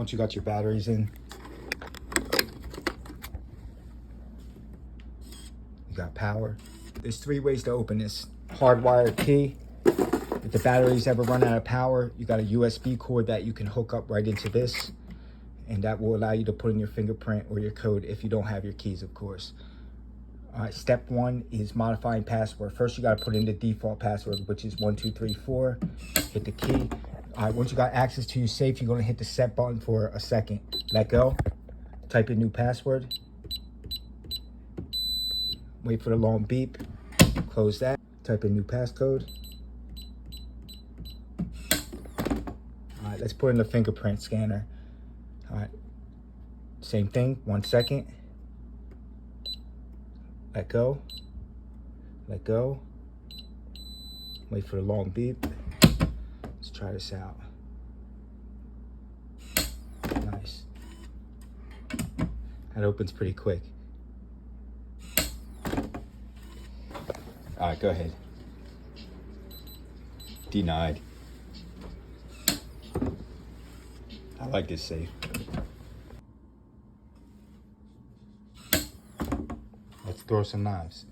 once you got your batteries in, you got power. There's 3 ways to open this. Hardwired key. If the batteries ever run out of power, you got a USB cord that you can hook up right into this, and that will allow you to put in your fingerprint or your code if you don't have your keys, of course. All right, step 1 is modifying password. First, you got to put in the default password, which is 1234. Hit the key. All right, once you got access to your safe, you're going to hit the set button for a second. Let go. Type in new password. Wait for the long beep. Close that. Type in new passcode. All right, let's put in the fingerprint scanner. All right, same thing, 1 second. Let go. Let go. Wait for the long beep. Let's try this out. Nice. That opens pretty quick. All right, go ahead. Denied. I like this safe. Let's throw some knives.